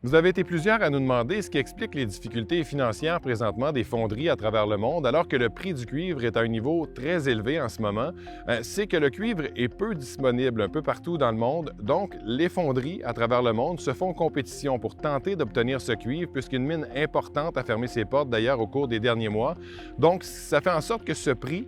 Vous avez été plusieurs à nous demander ce qui explique les difficultés financières présentement des fonderies à travers le monde, alors que le prix du cuivre est à un niveau très élevé en ce moment. C'est que le cuivre est peu disponible un peu partout dans le monde, donc les fonderies à travers le monde se font compétition pour tenter d'obtenir ce cuivre, puisqu'une mine importante a fermé ses portes d'ailleurs au cours des derniers mois. Donc ça fait en sorte que ce prix,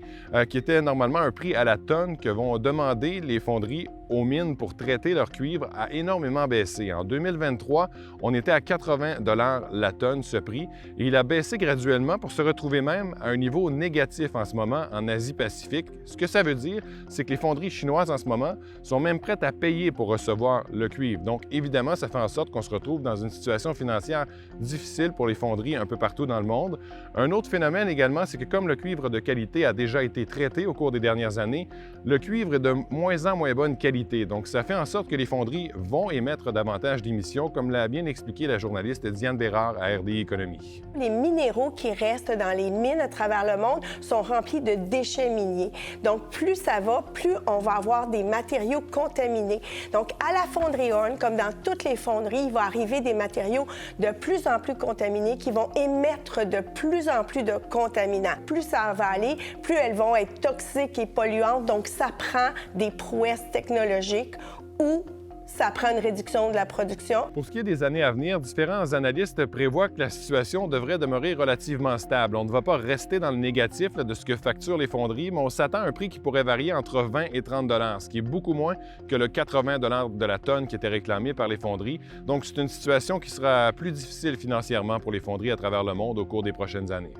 qui était normalement un prix à la tonne que vont demander les fonderies aux mines pour traiter leur cuivre, a énormément baissé. En 2023, on était à 80 $ la tonne, ce prix, et il a baissé graduellement pour se retrouver même à un niveau négatif en ce moment en Asie-Pacifique. Ce que ça veut dire, c'est que les fonderies chinoises en ce moment sont même prêtes à payer pour recevoir le cuivre. Donc évidemment, ça fait en sorte qu'on se retrouve dans une situation financière difficile pour les fonderies un peu partout dans le monde. Un autre phénomène également, c'est que comme le cuivre de qualité a déjà été traité au cours des dernières années, le cuivre est de moins en moins bonne qualité. Donc, ça fait en sorte que les fonderies vont émettre davantage d'émissions, comme l'a bien expliqué la journaliste Diane Bérard à RDI Économie. Les minéraux qui restent dans les mines à travers le monde sont remplis de déchets miniers. Donc, plus ça va, plus on va avoir des matériaux contaminés. Donc, à la fonderie Horn, comme dans toutes les fonderies, il va arriver des matériaux de plus en plus contaminés qui vont émettre de plus en plus de contaminants. Plus ça va aller, plus elles vont être toxiques et polluantes. Donc, ça prend des prouesses technologiques ou ça prend une réduction de la production. Pour ce qui est des années à venir, différents analystes prévoient que la situation devrait demeurer relativement stable. On ne va pas rester dans le négatif de ce que facturent les fonderies, mais on s'attend à un prix qui pourrait varier entre 20 et 30 $, ce qui est beaucoup moins que le 80 $ de la tonne qui était réclamé par les fonderies. Donc, c'est une situation qui sera plus difficile financièrement pour les fonderies à travers le monde au cours des prochaines années.